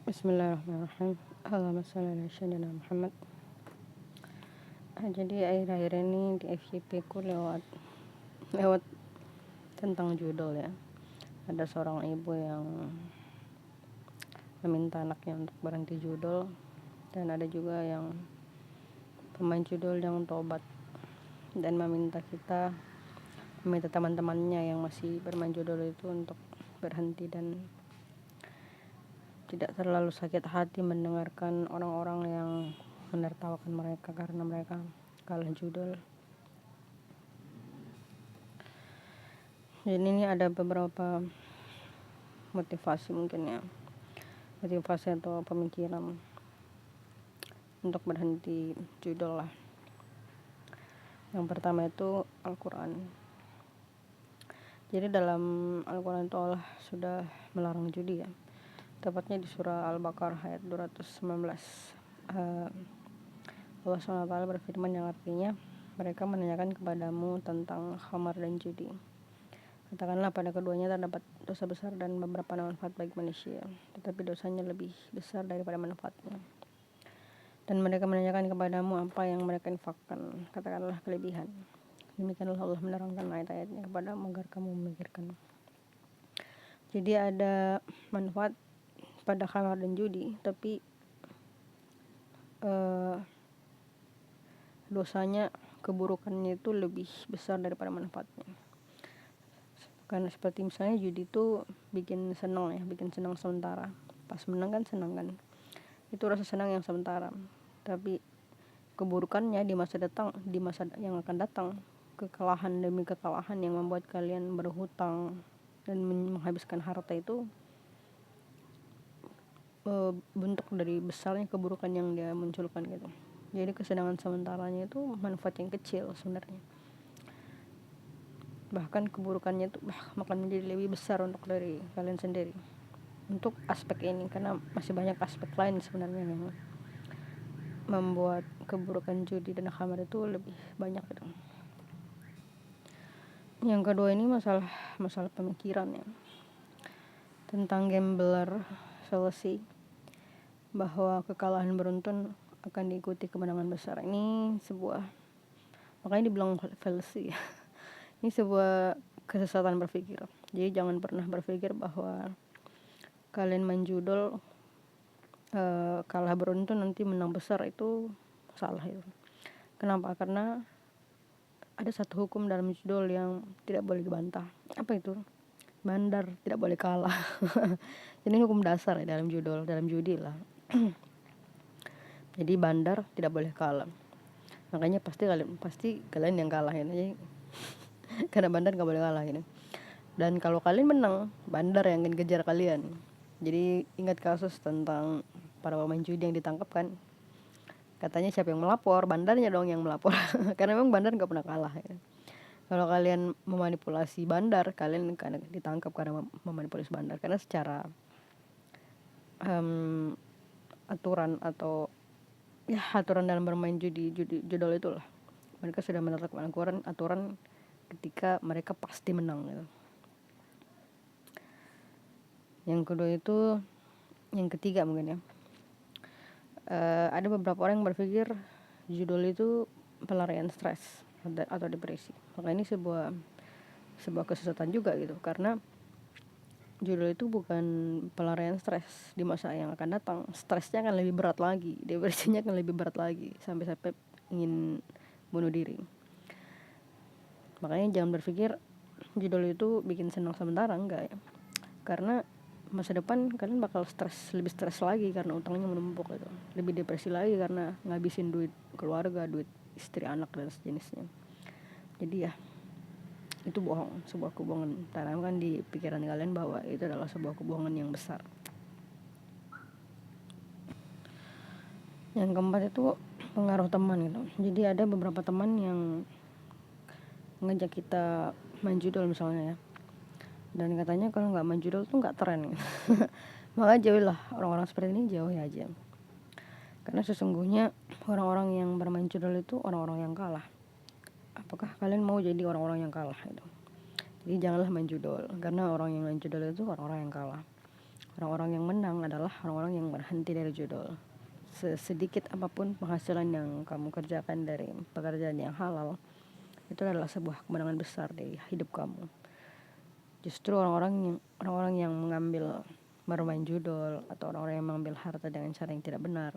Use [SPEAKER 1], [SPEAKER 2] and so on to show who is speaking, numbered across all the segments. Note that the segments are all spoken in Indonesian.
[SPEAKER 1] Bismillahirrahmanirrahim. Allahumma shalli ala sayyidina Muhammad. Jadi akhir-akhir ini di FYP ku lewat tentang judul ya. Ada seorang ibu yang meminta anaknya untuk berhenti judul, dan ada juga yang pemain judul yang tobat dan meminta teman-temannya yang masih bermain judul itu untuk berhenti dan tidak terlalu sakit hati mendengarkan orang-orang yang menertawakan mereka karena mereka kalah judul. Jadi ini ada beberapa motivasi atau pemikiran untuk berhenti judul lah. Yang pertama itu Al-Quran. Jadi dalam Al-Quran itu Allah sudah melarang judi ya, tepatnya di surah Al-Baqarah ayat 219. Allah SWT berfirman yang artinya, mereka menanyakan kepadamu tentang khamar dan judi. Katakanlah pada keduanya terdapat dosa besar dan beberapa manfaat bagi manusia, tetapi dosanya lebih besar daripada manfaatnya. Dan mereka menanyakan kepadamu apa yang mereka infakkan, katakanlah kelebihan. Demikianlah Allah menerangkan ayat-ayatnya kepadamu agar kamu memikirkan. Jadi ada manfaat pada khamar dan judi, tapi dosanya, keburukannya itu lebih besar daripada manfaatnya. Karena seperti misalnya judi itu bikin senang sementara. Pas menang kan senang kan, itu rasa senang yang sementara. Tapi keburukannya di masa yang akan datang, kekalahan demi kekalahan yang membuat kalian berhutang dan menghabiskan harta itu bentuk dari besarnya keburukan yang dia munculkan gitu. Jadi kesenangan sementaranya itu manfaat yang kecil sebenarnya. Bahkan keburukannya itu akan menjadi lebih besar untuk dari kalian sendiri. Untuk aspek ini, karena masih banyak aspek lain sebenarnya yang membuat keburukan judi dan khamar itu lebih banyak gitu. Yang kedua ini masalah pemikiran ya, tentang gambler fallacy, bahwa kekalahan beruntun akan diikuti kemenangan besar. Ini makanya dibilang fallacy ya. Ini sebuah kesesatan berpikir. Jadi jangan pernah berpikir bahwa kalian main judul kalah beruntun nanti menang besar, itu salah itu. Kenapa? Karena ada satu hukum dalam judul yang tidak boleh dibantah. Apa itu? Bandar tidak boleh kalah. Jadi hukum dasar ya dalam judi lah. Jadi bandar tidak boleh kalah. Makanya pasti kalian yang kalah ya. Jadi, karena bandar nggak boleh kalah gitu. Dan kalau kalian menang, bandar yang akan kejar kalian. Jadi ingat kasus tentang para pemain judi yang ditangkap kan, katanya siapa yang melapor, bandarnya dong yang melapor. Karena memang bandar nggak pernah kalah ya. Kalau kalian memanipulasi bandar, kalian akan ditangkap karena memanipulasi bandar. Karena secara aturan dalam bermain judul itulah, mereka sudah menetapkan aturan ketika mereka pasti menang gitu. Yang ketiga mungkin ya, ada beberapa orang yang berpikir judul itu pelarian stres atau depresi. Maka ini sebuah kesesatan juga gitu, karena judul itu bukan pelarian stres di masa yang akan datang. Stresnya akan lebih berat lagi, depresinya akan lebih berat lagi, sampai ingin bunuh diri. Makanya jangan berpikir judul itu bikin senang sementara, enggak ya. Karena masa depan kalian bakal lebih stres lagi karena utangnya menumpuk gitu. Lebih depresi lagi karena ngabisin duit keluarga, duit istri, anak dan sejenisnya. Jadi ya, itu sebuah kebohongan. Tanamkan di pikiran kalian bahwa itu adalah sebuah kebohongan yang besar. Yang keempat itu pengaruh teman gitu. Jadi ada beberapa teman yang ngajak kita main judul misalnya ya, dan katanya kalau nggak main judul tuh nggak tren gitu. Maka jauhilah orang-orang seperti ini, jauhi aja. Karena sesungguhnya orang-orang yang bermain judul itu orang-orang yang kalah. Apakah kalian mau jadi orang-orang yang kalah itu? Jadi janganlah main judul, karena orang yang main judul itu orang-orang yang kalah. Orang-orang yang menang adalah orang-orang yang berhenti dari judul. Sedikit apapun penghasilan yang kamu kerjakan dari pekerjaan yang halal, itu adalah sebuah kemenangan besar di hidup kamu. Justru orang-orang yang mengambil bermain judul atau orang-orang yang mengambil harta dengan cara yang tidak benar,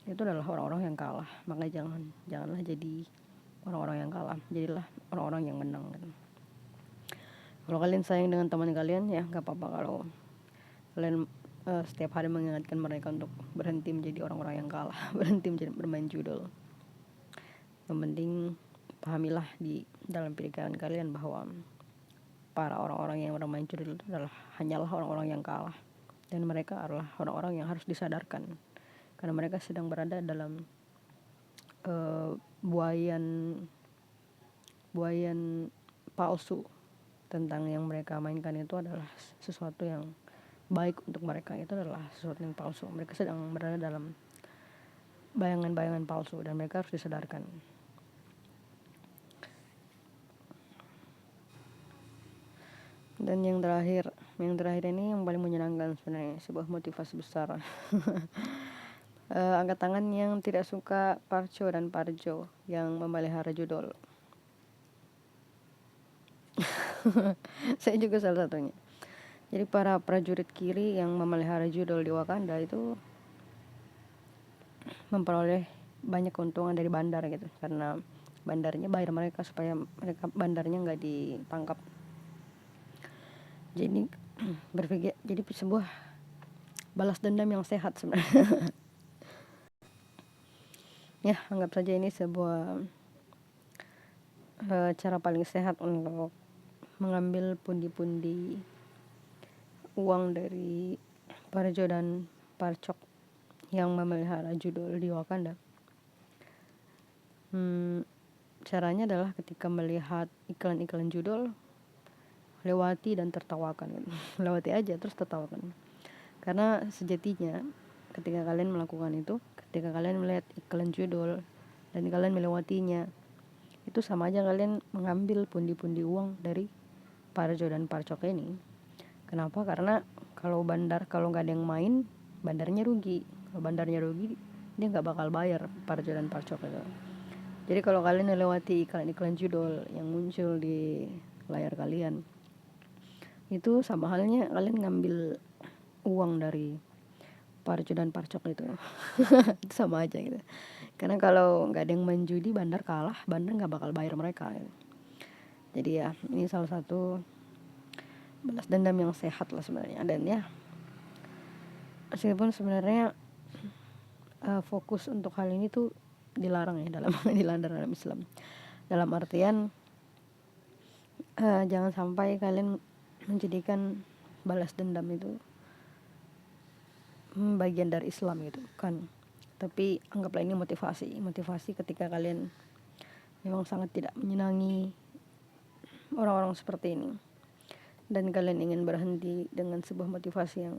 [SPEAKER 1] itu adalah orang-orang yang kalah. Maka janganlah jadi orang-orang yang kalah, jadilah orang-orang yang menang gitu. Kalau kalian sayang dengan teman kalian, ya gak apa-apa kalau kalian setiap hari mengingatkan mereka untuk berhenti menjadi orang-orang yang kalah, berhenti bermain judul. Yang penting pahamilah di dalam pikiran kalian bahwa para orang-orang yang bermain judul itu hanyalah orang-orang yang kalah, dan mereka adalah orang-orang yang harus disadarkan karena mereka sedang berada dalam buayan palsu. Tentang yang mereka mainkan itu adalah sesuatu yang baik untuk mereka, itu adalah sesuatu yang palsu. Mereka sedang berada dalam bayangan-bayangan palsu dan mereka harus disadarkan. Dan yang terakhir ini yang paling menyenangkan sebenarnya, sebuah motivasi besar. Angkat tangan yang tidak suka Parco dan Parjo yang memelihara judul. Saya juga salah satunya. Jadi para prajurit kiri yang memelihara judul di Wakanda itu memperoleh banyak keuntungan dari bandar gitu, karena bandarnya bayar mereka supaya bandarnya nggak ditangkap. Jadi berpikir jadi sebuah balas dendam yang sehat sebenarnya. Ya, anggap saja ini sebuah cara paling sehat untuk mengambil pundi-pundi uang dari Parjo dan Parcok yang memelihara judul di Wakanda. Caranya adalah ketika melihat iklan-iklan judul, lewati dan tertawakan gitu. Lewati aja terus tertawakan. Karena sejatinya ketika kalian melakukan itu, ketika kalian melihat iklan judul dan kalian melewatinya, itu sama aja kalian mengambil pundi-pundi uang dari Parjo dan Parcok ini. Kenapa? Karena kalau nggak ada yang main, bandarnya rugi. Kalau bandarnya rugi, dia nggak bakal bayar Parjo dan Parcok itu. Jadi kalau kalian melewati iklan-iklan judul yang muncul di layar kalian, itu sama halnya kalian ngambil uang dari Parjo dan Parcok itu. Itu sama aja gitu. Karena kalau nggak ada yang main judi, bandar kalah, bandar nggak bakal bayar mereka gitu. Jadi ya, ini salah satu balas dendam yang sehat lah sebenarnya. Dan ya, meskipun sebenarnya fokus untuk hal ini tuh dilarang ya dilarang dalam Islam. Dalam artian jangan sampai kalian menjadikan balas dendam itu bagian dari Islam gitu kan. Tapi anggaplah ini motivasi ketika kalian memang sangat tidak menyenangi orang-orang seperti ini dan kalian ingin berhenti dengan sebuah motivasi yang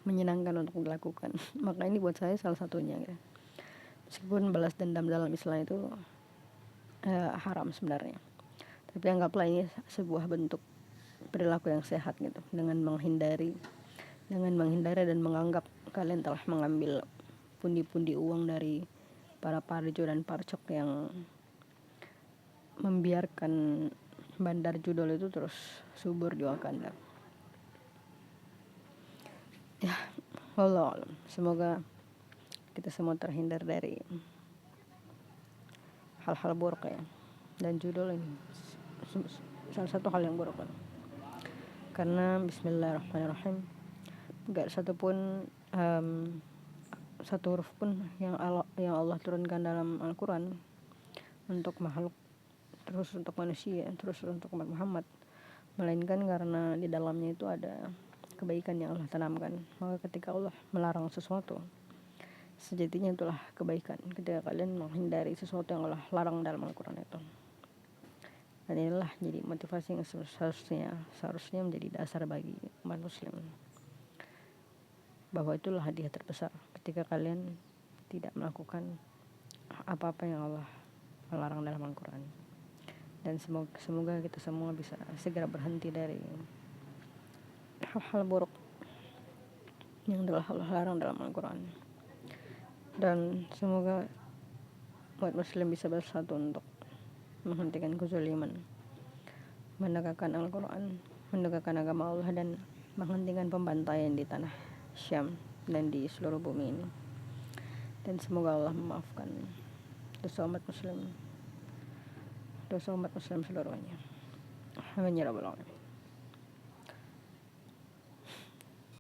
[SPEAKER 1] menyenangkan untuk dilakukan. Maka ini buat saya salah satunya gitu. Meskipun balas dendam dalam Islam itu haram sebenarnya, tapi anggaplah ini sebuah bentuk perilaku yang sehat gitu, dengan menghindari dan menganggap kalian telah mengambil pundi-pundi uang dari para Parjo dan Parcok yang membiarkan bandar judul itu terus subur di Wakanda. Ya, Allah, semoga kita semua terhindar dari hal-hal buruk ya. Dan judul ini salah satu hal yang buruk kan. Karena Bismillahirrahmanirrahim, gak satupun satu huruf pun yang Allah turunkan dalam Al-Quran untuk makhluk, terus untuk manusia, terus untuk umat Muhammad, melainkan karena di dalamnya itu ada kebaikan yang Allah tanamkan. Maka ketika Allah melarang sesuatu, sejatinya itulah kebaikan ketika kalian menghindari sesuatu yang Allah larang dalam Al-Quran itu. Dan inilah jadi motivasi yang seharusnya menjadi dasar bagi umat muslim, bahwa itulah hadiah terbesar ketika kalian tidak melakukan apa-apa yang Allah melarang dalam Al-Quran. Dan semoga kita semua bisa segera berhenti dari hal-hal buruk yang telah Allah larang dalam Al-Quran. Dan semoga umat muslim bisa bersatu untuk menghentikan kezaliman, menegakkan Al-Quran, menegakkan agama Allah, dan menghentikan pembantaian di tanah Syam dan di seluruh bumi ini. Dan semoga Allah memaafkan dosa umat muslim seluruhnya. Amin ya rabbal alamin.